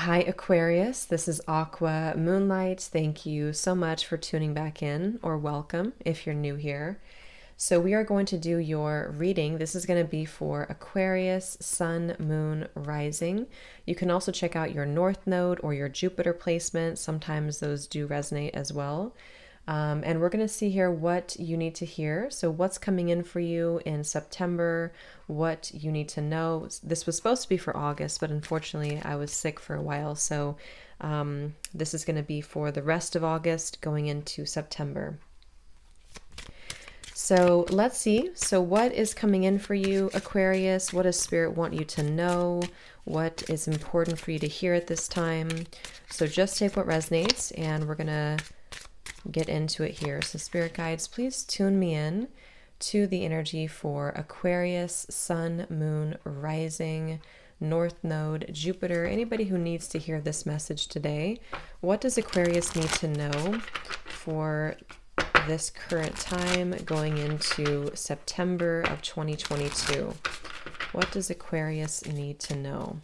Hi, Aquarius. This is Aqua Moonlight. Thank you so much for tuning back in, or welcome if you're new here. So, we are going to do your reading. This is going to be for Aquarius, Sun, Moon, Rising. You can also check out your North Node or your Jupiter placement. Sometimes those do resonate as well. And we're going to see here what you need to hear. So, what's coming in for you in September, what you need to know. This was supposed to be for August, but unfortunately, I was sick for a while. So, this is going to be for the rest of August going into September. So, let's see. So, what is coming in for you, Aquarius? What does Spirit want you to know? What is important for you to hear at this time? So, just take what resonates, and we're going to get into it here. So spirit guides, please tune me in to the energy for Aquarius, Sun, Moon, Rising, North Node, Jupiter, anybody who needs to hear this message today. What does Aquarius need to know for this current time going into September of 2022? What does Aquarius need to know?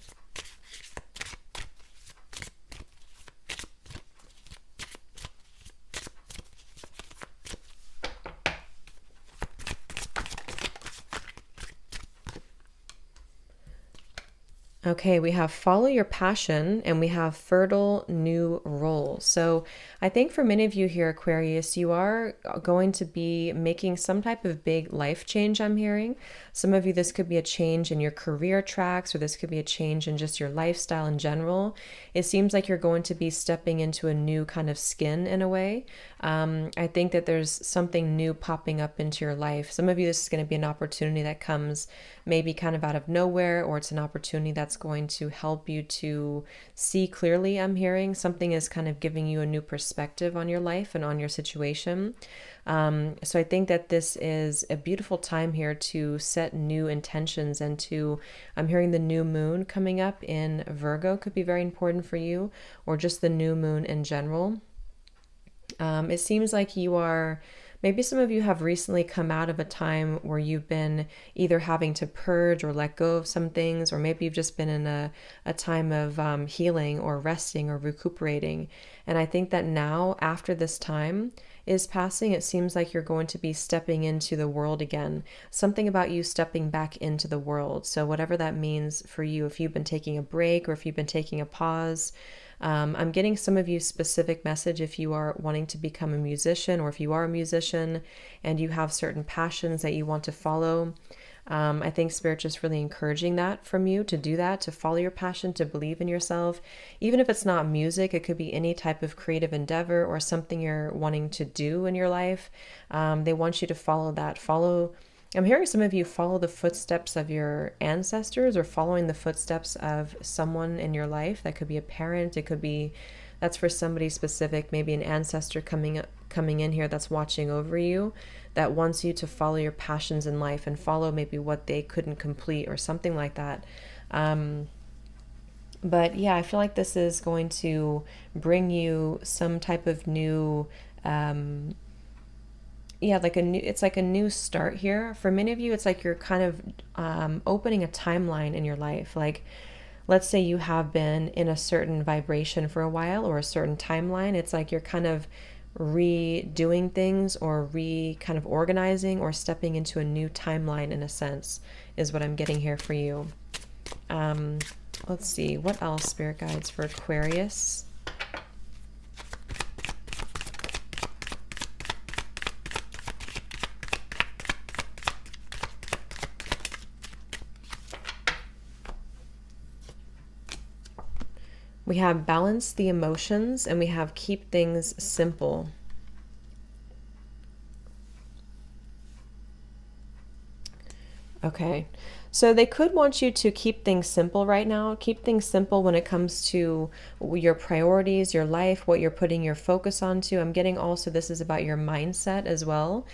Okay, we have follow your passion and we have fertile new role. So I think for many of you here, Aquarius, you are going to be making some type of big life change, I'm hearing. Some of you, this could be a change in your career tracks, or this could be a change in just your lifestyle in general. It seems like you're going to be stepping into a new kind of skin in a way. I think that there's something new popping up into your life. Some of you, this is going to be an opportunity that comes maybe kind of out of nowhere, or it's an opportunity that's going to help you to see clearly. I'm hearing something is kind of giving you a new perspective on your life and on your situation. So I think that this is a beautiful time here to set new intentions and to, I'm hearing the new moon coming up in Virgo could be very important for you, or just the new moon in general. It seems like you are, maybe some of you have recently come out of a time where you've been either having to purge or let go of some things, or maybe you've just been in a time of healing or resting or recuperating. And I think that now, after this time is passing, it seems like you're going to be stepping into the world again. Something about you stepping back into the world. So whatever that means for you, if you've been taking a break or if you've been taking a pause, I'm getting some of you specific message if you are wanting to become a musician, or if you are a musician and you have certain passions that you want to follow. I think Spirit just really encouraging that from you to do that, to follow your passion, to believe in yourself. Even if it's not music, it could be any type of creative endeavor or something you're wanting to do in your life. They want you to follow that. I'm hearing some of you follow the footsteps of your ancestors, or following the footsteps of someone in your life. That could be a parent. It could be, that's for somebody specific, maybe an ancestor coming in here that's watching over you, that wants you to follow your passions in life and follow maybe what they couldn't complete or something like that. But yeah, I feel like this is going to bring you some type of new, it's like a new start here. For many of you, it's like you're kind of opening a timeline in your life. Like, let's say you have been in a certain vibration for a while, or a certain timeline. It's like you're kind of redoing things, or kind of organizing, or stepping into a new timeline in a sense, is what I'm getting here for you. Let's see, what else, Spirit Guides, for Aquarius? We have balance the emotions, and we have keep things simple. Okay, so they could want you to keep things simple right now. Keep things simple when it comes to your priorities, your life, what you're putting your focus onto. I'm getting also this is about your mindset as well.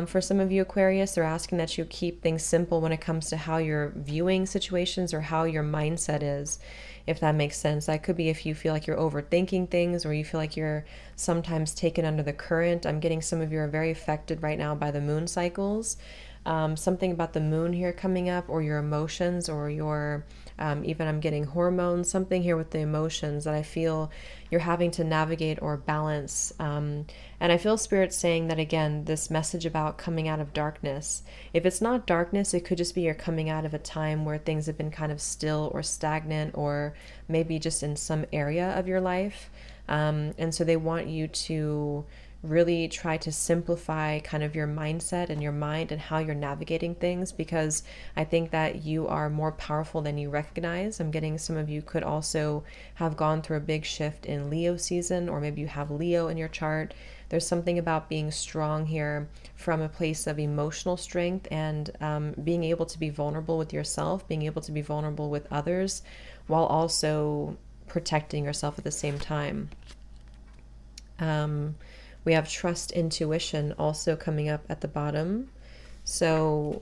For some of you, Aquarius, they're asking that you keep things simple when it comes to how you're viewing situations, or how your mindset is, if that makes sense. That could be if you feel like you're overthinking things, or you feel like you're sometimes taken under the current. I'm getting some of you are very affected right now by the moon cycles. Something about the moon here coming up, or your emotions, or your even I'm getting hormones, something here with the emotions that I feel you're having to navigate or balance. And I feel Spirit saying that again, this message about coming out of darkness. If it's not darkness, it could just be you're coming out of a time where things have been kind of still or stagnant, or maybe just in some area of your life. And so they want you to really try to simplify kind of your mindset and your mind and how you're navigating things, because I think that you are more powerful than you recognize. I'm getting some of you could also have gone through a big shift in Leo season, or maybe you have Leo in your chart. There's something about being strong here from a place of emotional strength, and being able to be vulnerable with yourself, being able to be vulnerable with others, while also protecting yourself at the same time. We have trust, intuition also coming up at the bottom. So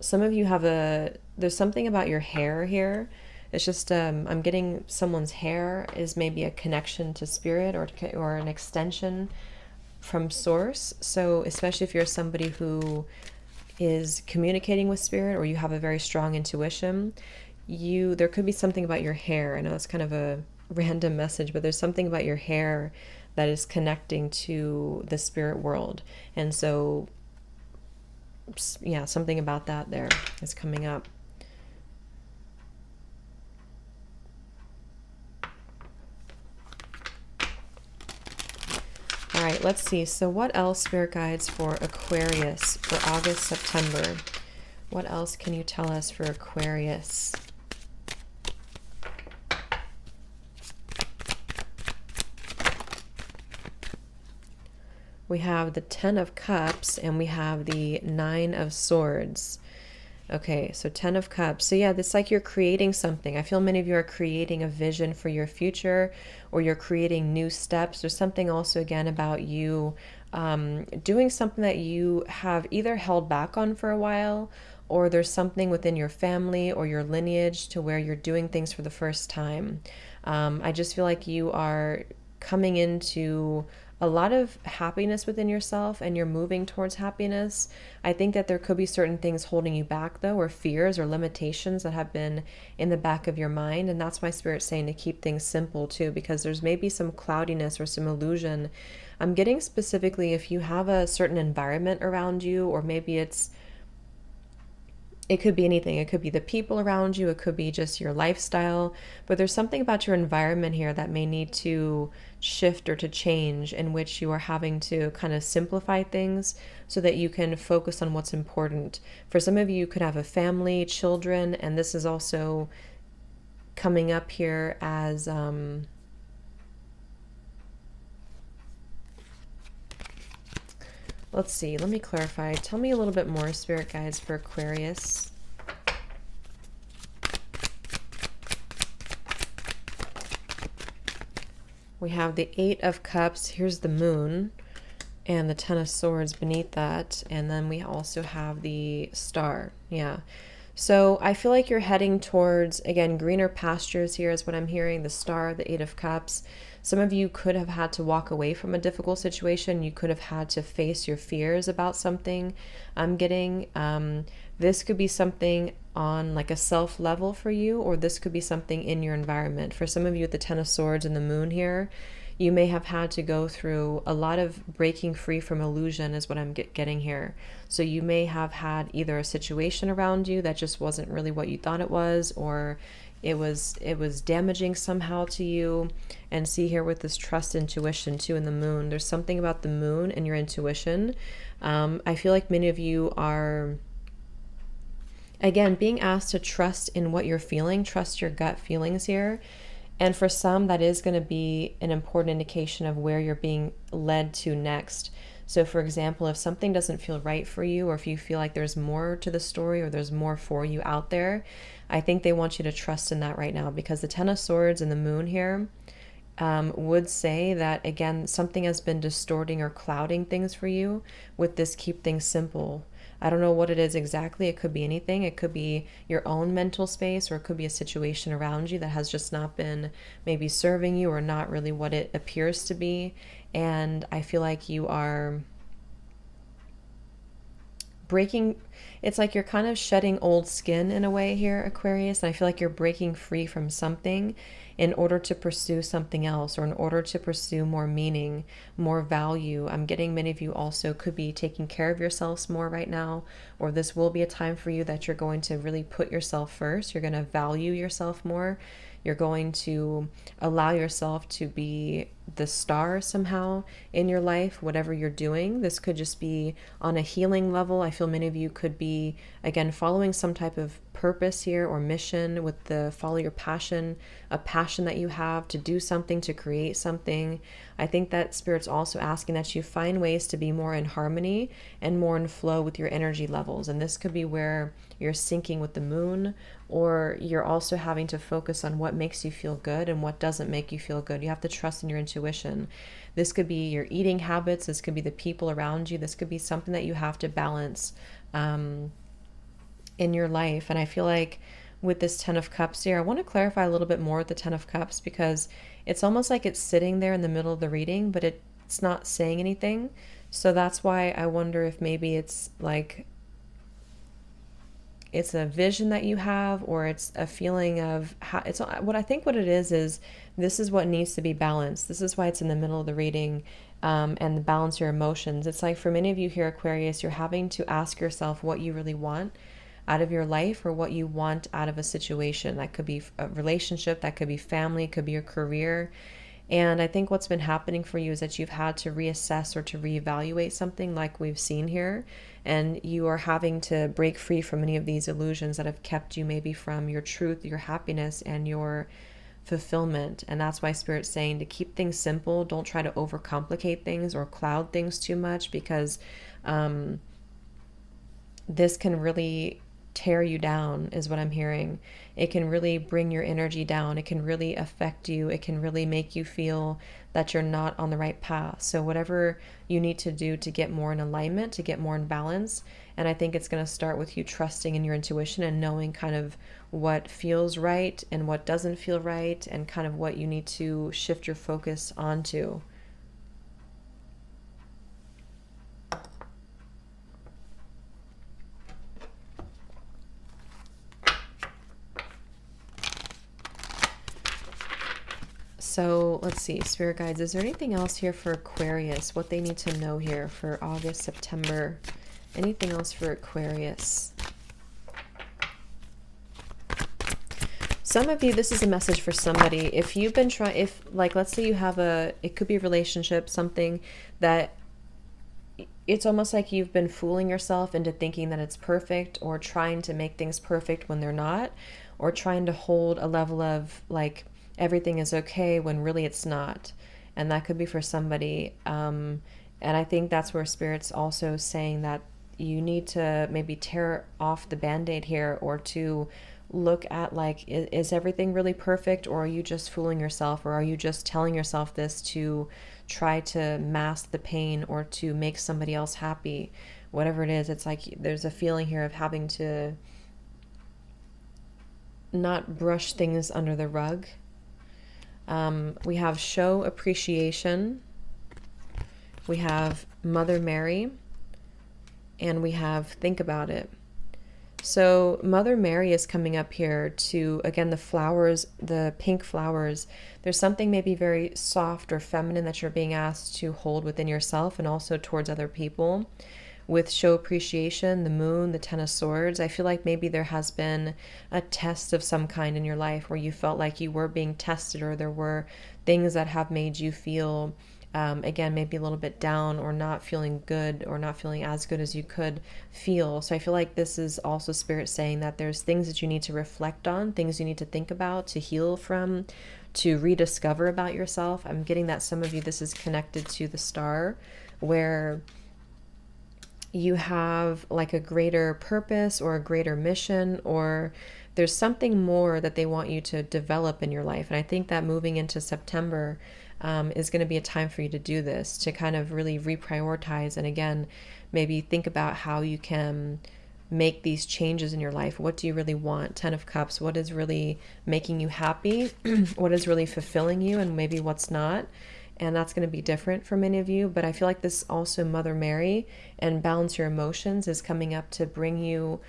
some of you have there's something about your hair here. It's just, I'm getting someone's hair is maybe a connection to spirit, or an extension from source. So especially if you're somebody who is communicating with spirit, or you have a very strong intuition, there could be something about your hair. I know it's kind of a random message, but there's something about your hair that is connecting to the spirit world. And so, yeah, something about that there is coming up. All right, let's see. So what else, spirit guides, for Aquarius for August, September? What else can you tell us for Aquarius? We have the 10 of Cups, and we have the 9 of Swords. Okay, so 10 of Cups. So yeah, it's like you're creating something. I feel many of you are creating a vision for your future, or you're creating new steps. There's something also, again, about you doing something that you have either held back on for a while, or there's something within your family or your lineage to where you're doing things for the first time. I just feel like you are coming into a lot of happiness within yourself, and you're moving towards happiness. I think that there could be certain things holding you back, though, or fears or limitations that have been in the back of your mind. And that's why Spirit's saying to keep things simple too, because there's maybe some cloudiness or some illusion. I'm getting specifically if you have a certain environment around you, or maybe it could be anything. It could be the people around you. It could be just your lifestyle. But there's something about your environment here that may need to shift or to change, in which you are having to kind of simplify things so that you can focus on what's important. For some of you, you could have a family, children, and this is also coming up here as let's see, let me clarify. Tell me a little bit more, spirit guides, for Aquarius. We have the 8 of Cups. Here's the moon, and the 10 of Swords beneath that. And then we also have the star. Yeah. So I feel like you're heading towards, again, greener pastures here is what I'm hearing. The star, the 8 of Cups. Some of you could have had to walk away from a difficult situation. You could have had to face your fears about something. I'm getting, this could be something on like a self level for you, or this could be something in your environment. For some of you with the 10 of Swords and the moon here, you may have had to go through a lot of breaking free from illusion is what I'm getting here. So you may have had either a situation around you that just wasn't really what you thought it was, or it was damaging somehow to you. And see here with this trust, intuition too, in the moon, there's something about the moon and your intuition. I feel like many of you are, again, being asked to trust in what you're feeling, trust your gut feelings here. And for some, that is going to be an important indication of where you're being led to next. So for example, if something doesn't feel right for you, or if you feel like there's more to the story, or there's more for you out there, I think they want you to trust in that right now, because the 10 of Swords and the moon here would say that, again, something has been distorting or clouding things for you with this keep things simple. I don't know what it is exactly. It could be anything. It could be your own mental space, or it could be a situation around you that has just not been maybe serving you, or not really what it appears to be. And I feel like you are breaking, it's like you're kind of shedding old skin in a way here, Aquarius, and I feel like you're breaking free from something in order to pursue something else, or in order to pursue more meaning, more value. I'm getting many of you also could be taking care of yourselves more right now, or this will be a time for you that you're going to really put yourself first. You're going to value yourself more. You're going to allow yourself to be the star somehow in your life, whatever you're doing. This could just be on a healing level. I feel many of you could be, again, following some type of purpose here or mission with the follow your passion, a passion that you have to do something, to create something. I think that Spirit's also asking that you find ways to be more in harmony and more in flow with your energy levels. And this could be where you're syncing with the moon, or you're also having to focus on what makes you feel good and what doesn't make you feel good. You have to trust in your intuition. This could be your eating habits. This could be the people around you. This could be something that you have to balance in your life. And I feel like with this Ten of Cups here, I want to clarify a little bit more with the Ten of Cups, because it's almost like it's sitting there in the middle of the reading, but it's not saying anything. So that's why I wonder if maybe it's like it's a vision that you have, or it's a feeling of how it's what I think what it is this is what needs to be balanced. This is why it's in the middle of the reading, and balance your emotions. It's like for many of you here, Aquarius, you're having to ask yourself what you really want out of your life, or what you want out of a situation. That could be a relationship, that could be family, it could be your career. And I think what's been happening for you is that you've had to reassess or to reevaluate something, like we've seen here. And you are having to break free from many of these illusions that have kept you maybe from your truth, your happiness, and your fulfillment. And that's why Spirit's saying to keep things simple. Don't try to overcomplicate things or cloud things too much, because this can really tear you down, is what I'm hearing. It can really bring your energy down. It can really affect you. It can really make you feel that you're not on the right path. So whatever you need to do to get more in alignment, to get more in balance. And I think it's going to start with you trusting in your intuition and knowing kind of what feels right and what doesn't feel right, and kind of what you need to shift your focus onto. So let's see, Spirit Guides, is there anything else here for Aquarius? What they need to know here for August, September? Anything else for Aquarius? Some of you, this is a message for somebody. If you've been trying, if like, let's say you have it could be a relationship, something that it's almost like you've been fooling yourself into thinking that it's perfect, or trying to make things perfect when they're not, or trying to hold a level of like, everything is okay when really it's not. And that could be for somebody. And I think that's where Spirit's also saying that you need to maybe tear off the Band-Aid here, or to look at like, is everything really perfect, or are you just fooling yourself, or are you just telling yourself this to try to mask the pain or to make somebody else happy? Whatever it is, it's like there's a feeling here of having to not brush things under the rug. We have show appreciation, we have Mother Mary, and we have think about it. So Mother Mary is coming up here to, again, the flowers, the pink flowers. There's something maybe very soft or feminine that you're being asked to hold within yourself and also towards other people. With show appreciation, the moon, the Ten of Swords, I feel like maybe there has been a test of some kind in your life where you felt like you were being tested, or there were things that have made you feel, again, maybe a little bit down, or not feeling good, or not feeling as good as you could feel. So I feel like this is also Spirit saying that there's things that you need to reflect on, things you need to think about, to heal from, to rediscover about yourself. I'm getting that some of you, this is connected to the star, where you have like a greater purpose or a greater mission, or there's something more that they want you to develop in your life. And I think that moving into September is going to be a time for you to do this, to kind of really reprioritize, and again, maybe think about how you can make these changes in your life. What do you really want? Ten of Cups, what is really making you happy? What is really fulfilling you, and maybe what's not? and that's going to be different for many of you. But I feel like this also Mother Mary and balance your emotions is coming up to bring you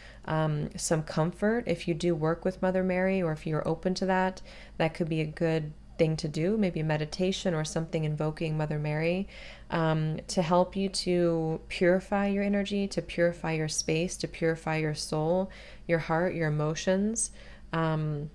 some comfort. If you do work with Mother Mary, or if you're open to that, that could be a good thing to do, maybe a meditation or something invoking Mother Mary, to help you to purify your energy, to purify your space, to purify your soul, your heart, your emotions. Um,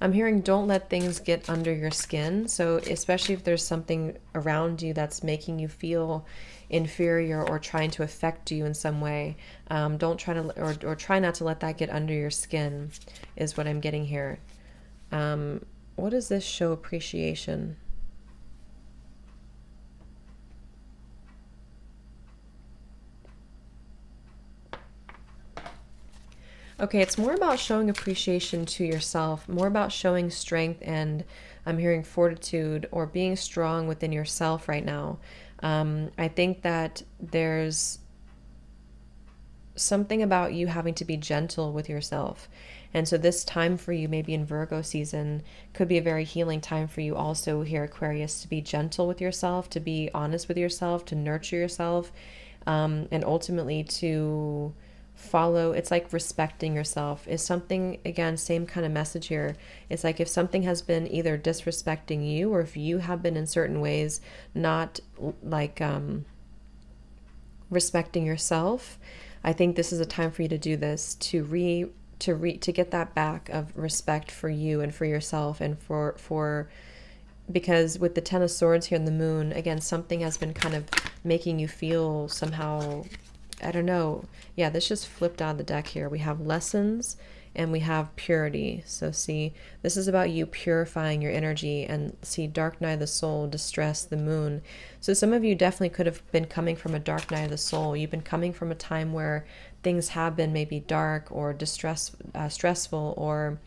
I'm hearing don't let things get under your skin. So, especially if there's something around you that's making you feel inferior or trying to affect you in some way, don't try to, or try not to let that get under your skin, is what I'm getting here. What does this show appreciation? Okay, it's more about showing appreciation to yourself, more about showing strength, and I'm hearing fortitude or being strong within yourself right now. I think that there's something about you having to be gentle with yourself. And so this time for you, maybe in Virgo season, could be a very healing time for you also here, Aquarius, to be gentle with yourself, to be honest with yourself, to nurture yourself, and ultimately to follow. It's like respecting yourself is something, again, same kind of message here. It's like if something has been either disrespecting you, or if you have been in certain ways not like respecting yourself, I think this is a time for you to do this, to get that back of respect for you and for yourself, and for because with the Ten of Swords here in the Moon, again, something has been kind of making you feel somehow, I don't know. Yeah, this just flipped out of the deck here. We have lessons and we have purity. So see, this is about you purifying your energy, and see dark night of the soul, distress, the moon. So some of you definitely could have been coming from a dark night of the soul. You've been coming from a time where things have been maybe dark or stressful, or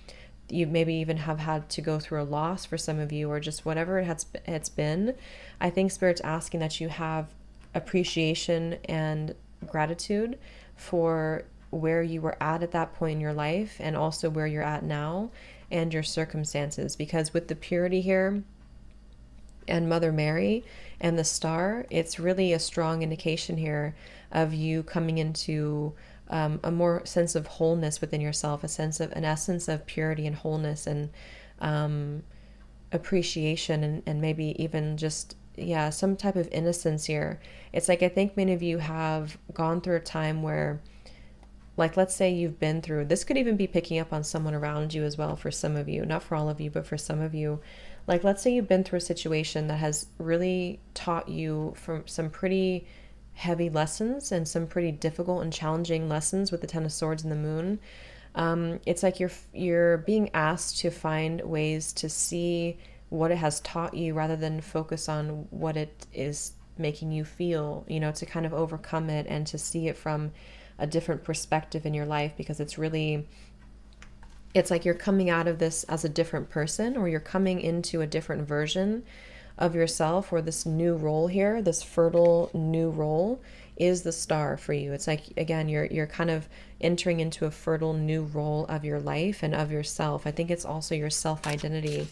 you maybe even have had to go through a loss for some of you, or just whatever it's been. I think Spirit's asking that you have appreciation and gratitude for where you were at that point in your life, and also where you're at now and your circumstances. Because with the purity here and Mother Mary and the star, it's really a strong indication here of you coming into a more sense of wholeness within yourself, an essence of purity and wholeness, and appreciation, and maybe even just, yeah, some type of innocence here. It's like I think many of you have gone through a time where, like, let's say you've been through, this could even be picking up on someone around you as well for some of you, not for all of you, but for some of you. Like, let's say you've been through a situation that has really taught you from some pretty heavy lessons, and some pretty difficult and challenging lessons with the Ten of Swords and the Moon. It's like you're being asked to find ways to see what it has taught you, rather than focus on what it is making you feel, to kind of overcome it and to see it from a different perspective in your life. Because it's like you're coming out of this as a different person, or you're coming into a different version of yourself, or this new role here, this fertile new role is the star for you. It's like, again, you're kind of entering into a fertile new role of your life and of yourself. I think it's also your self-identity,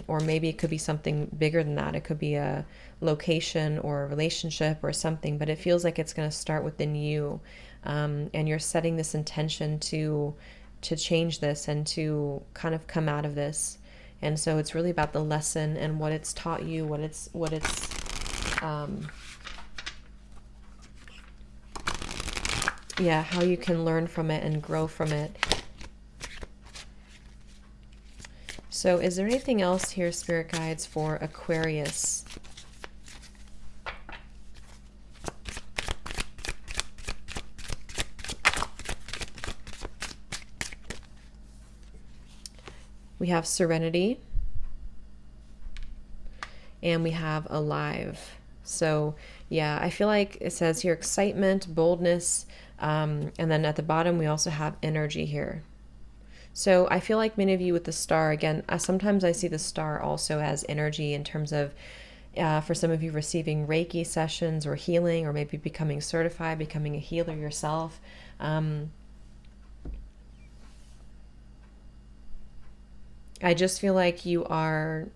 or maybe it could be something bigger than that. It could be a location or a relationship or something, but it feels like it's going to start within you, and you're setting this intention to change this and to kind of come out of this. And so it's really about the lesson and what it's taught you, what it's how you can learn from it and grow from it. So is there anything else here, Spirit Guides, for Aquarius? We have serenity, and we have alive. So yeah, I feel like it says here excitement, boldness, and then at the bottom we also have energy here. So I feel like many of you with the star, again, sometimes I see the star also as energy, in terms of for some of you receiving Reiki sessions or healing, or maybe becoming certified, becoming a healer yourself. I just feel like you are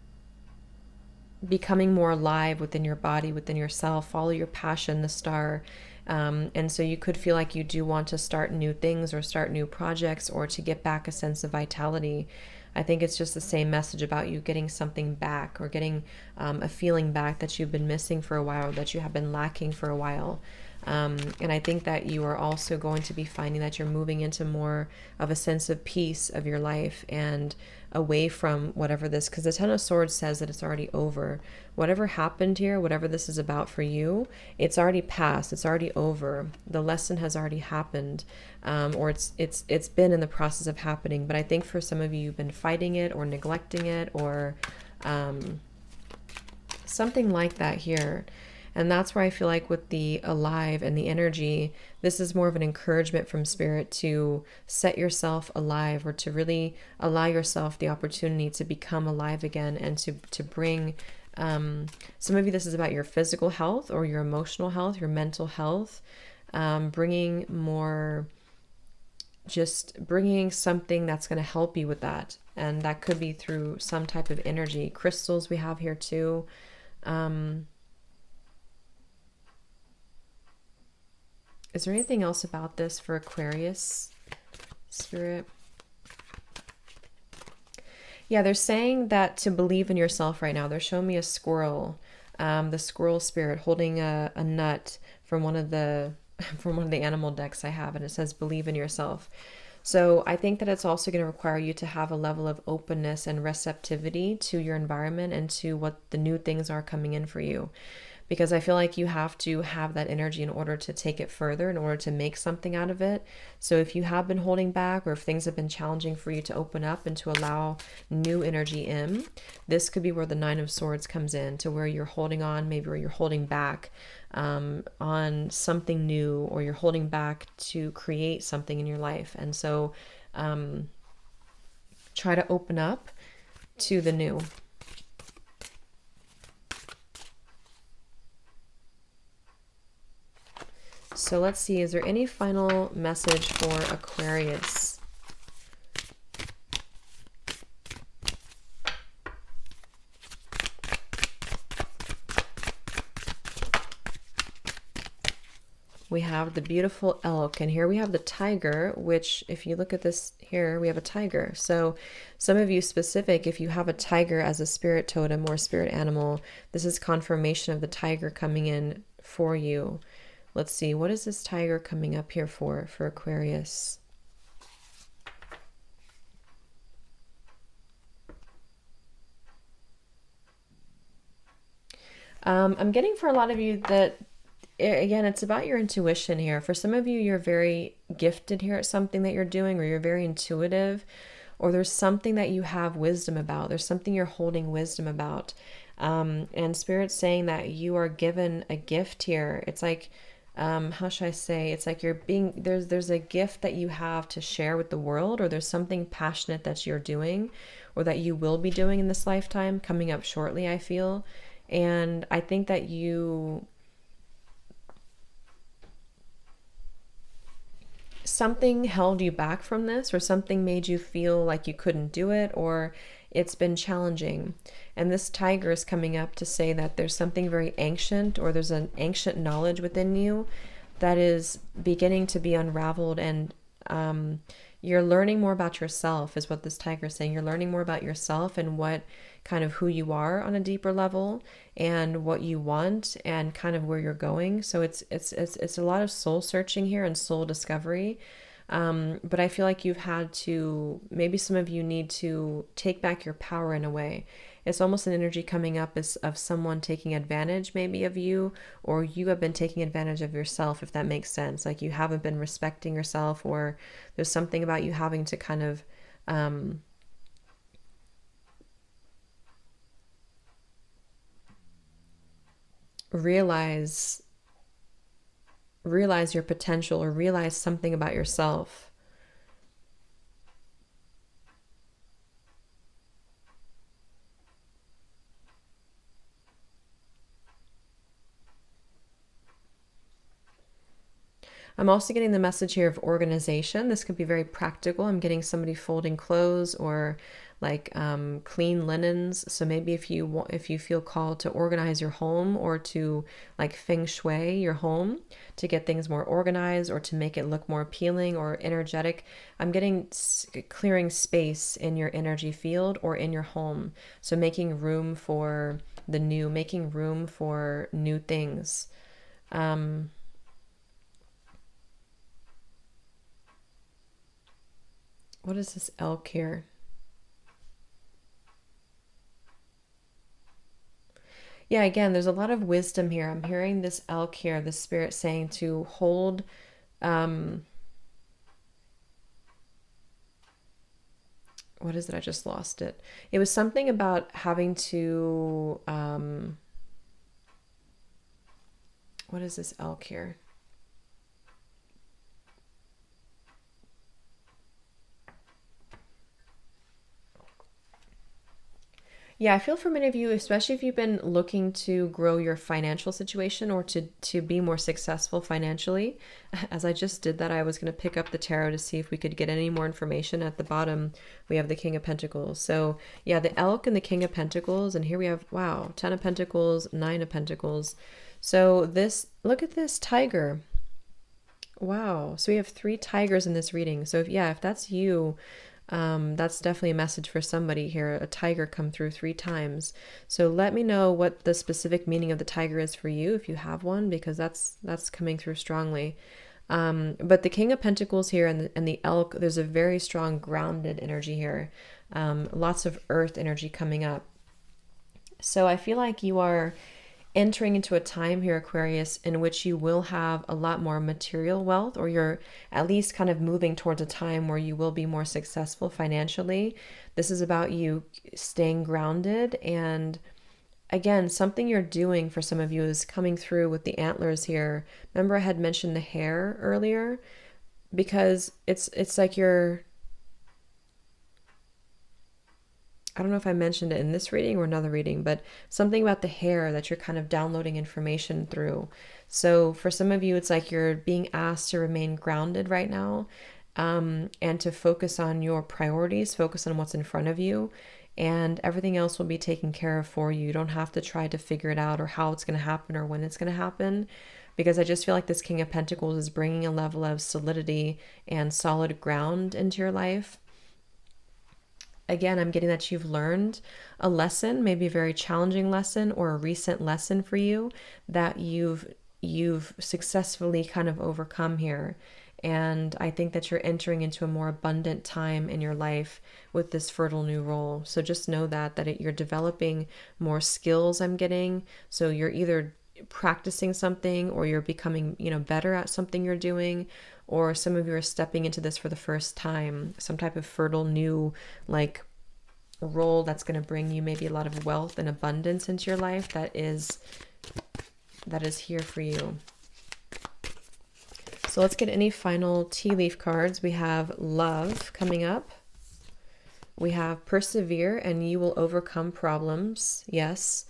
becoming more alive within your body, within yourself. Follow your passion, the star. And so you could feel like you do want to start new things or start new projects or to get back a sense of vitality. I think it's just the same message about you getting something back or getting a feeling back that you've been missing for a while, that you have been lacking for a while. And I think that you are also going to be finding that you're moving into more of a sense of peace of your life and away from whatever this, because the Ten of Swords says that it's already over. Whatever happened here, whatever this is about for you, it's already passed. It's already over. The lesson has already happened, or it's been in the process of happening. But I think for some of you, you've been fighting it or neglecting it or something like that here. And that's where I feel like with the alive and the energy, this is more of an encouragement from spirit to set yourself alive or to really allow yourself the opportunity to become alive again and to bring, some of you, this is about your physical health or your emotional health, your mental health, bringing more, just bringing something that's going to help you with that. And that could be through some type of energy. Crystals we have here too. Is there anything else about this for Aquarius, Spirit? Yeah, they're saying that to believe in yourself right now. They're showing me a squirrel, the squirrel spirit holding a nut from one of the from one of the animal decks I have, and it says believe in yourself. So I think that it's also going to require you to have a level of openness and receptivity to your environment and to what the new things are coming in for you. Because I feel like you have to have that energy in order to take it further, in order to make something out of it. So if you have been holding back or if things have been challenging for you to open up and to allow new energy in, this could be where the Nine of Swords comes in, to where you're holding on, maybe where you're holding back on something new, or you're holding back to create something in your life. And so try to open up to the new. So let's see, is there any final message for Aquarius? We have the beautiful elk, and here we have the tiger, which if you look at this here, we have a tiger. So some of you specific, if you have a tiger as a spirit totem or spirit animal, this is confirmation of the tiger coming in for you. Let's see, what is this tiger coming up here for Aquarius? I'm getting for a lot of you that, again, it's about your intuition here. For some of you, you're very gifted here at something that you're doing, or you're very intuitive, or there's something that you have wisdom about. There's something you're holding wisdom about. And Spirit's saying that you are given a gift here. It's like, how should I say? It's like you're being, there's a gift that you have to share with the world, or there's something passionate that you're doing, or that you will be doing in this lifetime coming up shortly, I feel. And I think that something held you back from this, or something made you feel like you couldn't do it, or it's been challenging. And this tiger is coming up to say that there's something very ancient, or there's an ancient knowledge within you that is beginning to be unraveled, and you're learning more about yourself, is what this tiger is saying. You're learning more about yourself and what kind of who you are on a deeper level, and what you want, and kind of where you're going. So it's a lot of soul searching here and soul discovery. But I feel like you've had to, maybe some of you need to take back your power in a way. It's almost an energy coming up as of someone taking advantage maybe of you, or you have been taking advantage of yourself, if that makes sense. Like you haven't been respecting yourself, or there's something about you having to kind of realize your potential, or realize something about yourself. I'm also getting the message here of organization. This could be very practical. I'm getting somebody folding clothes, or like clean linens. So maybe if you feel called to organize your home, or to like feng shui your home to get things more organized, or to make it look more appealing or energetic. I'm getting clearing space in your energy field or in your home. So making room for the new, making room for new things. Um, what is this elk here? Yeah, again, there's a lot of wisdom here. I'm hearing this elk here, the spirit saying to hold. Um, what is it? I just lost it. It was something about having to. What is this elk here? Yeah, I feel for many of you, especially if you've been looking to grow your financial situation, or to be more successful financially. As I just did that, I was going to pick up the tarot to see if we could get any more information. At the bottom, we have the King of Pentacles. So yeah, the elk and the King of Pentacles. And here we have, wow, 10 of Pentacles, 9 of Pentacles. So this, look at this tiger. Wow. So we have 3 tigers in this reading. So if, yeah, if that's you, that's definitely a message for somebody here. A tiger come through 3 times. So let me know what the specific meaning of the tiger is for you, if you have one, because that's coming through strongly. But the King of Pentacles here and the elk, there's a very strong grounded energy here. Lots of earth energy coming up. So I feel like you are entering into a time here, Aquarius, in which you will have a lot more material wealth, or you're at least kind of moving towards a time where you will be more successful financially. This is about you staying grounded. And again, something you're doing for some of you is coming through with the antlers here. Remember I had mentioned the hair earlier, because it's like you're, I don't know if I mentioned it in this reading or another reading, but something about the hair that you're kind of downloading information through. So for some of you, it's like you're being asked to remain grounded right now, and to focus on your priorities, focus on what's in front of you, and everything else will be taken care of for you. You don't have to try to figure it out, or how it's going to happen, or when it's going to happen, because I just feel like this King of Pentacles is bringing a level of solidity and solid ground into your life. Again, I'm getting that you've learned a lesson, maybe a very challenging lesson, or a recent lesson for you that you've successfully kind of overcome here. And I think that you're entering into a more abundant time in your life with this fertile new role. So just know that you're developing more skills, I'm getting. So you're either practicing something, or you're becoming, better at something you're doing, or some of you are stepping into this for the first time, some type of fertile new like role that's going to bring you maybe a lot of wealth and abundance into your life that is here for you. So let's get any final tea leaf cards. We have love coming up. We have persevere and you will overcome problems. Yes.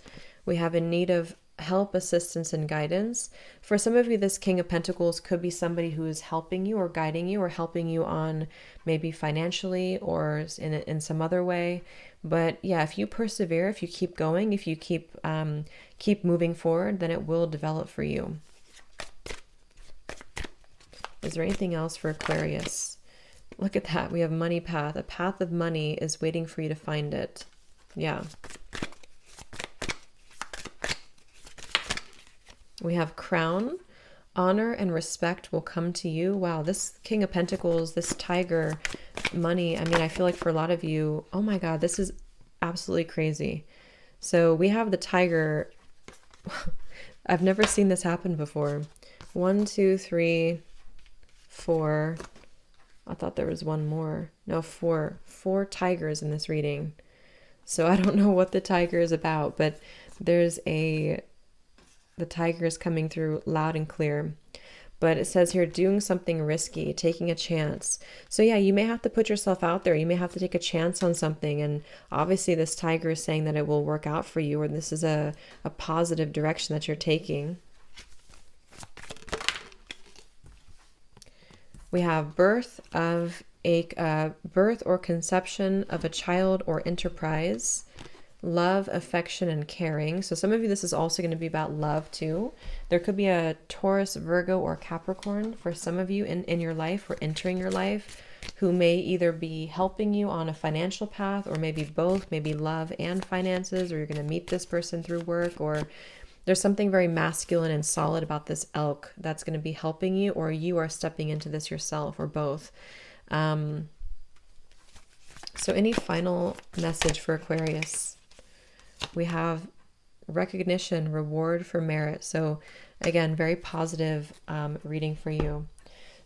We have in need of help, assistance, and guidance. For some of you, this King of Pentacles could be somebody who is helping you or guiding you or helping you on maybe financially or in some other way. But yeah, if you persevere, if you keep going, if you keep moving forward, then it will develop for you. Is there anything else for Aquarius? Look at that. We have money path. A path of money is waiting for you to find it. Yeah. We have crown. Honor and respect will come to you. Wow, this King of Pentacles, this tiger, money. I mean, I feel like for a lot of you, oh my God, this is absolutely crazy. So we have the tiger. I've never seen this happen before. 1, 2, 3, 4. I thought there was one more. No, 4. 4 tigers in this reading. So I don't know what the tiger is about, but there's the tiger is coming through loud and clear. But it says here, doing something risky, taking a chance. So yeah, you may have to put yourself out there. You may have to take a chance on something. And obviously this tiger is saying that it will work out for you, or this is a positive direction that you're taking. We have birth of a birth or conception of a child or enterprise, love, affection, and caring. So some of you, this is also going to be about love too. There could be a Taurus, Virgo, or Capricorn for some of you in your life or entering your life, who may either be helping you on a financial path, or maybe both, maybe love and finances, or you're going to meet this person through work, or there's something very masculine and solid about this elk that's going to be helping you, or you are stepping into this yourself, or both. So any final message for Aquarius? We have recognition, reward for merit. So again, very positive reading for you.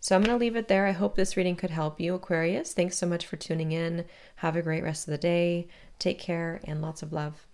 So I'm going to leave it there. I hope this reading could help you, Aquarius. Thanks so much for tuning in. Have a great rest of the day. Take care and lots of love.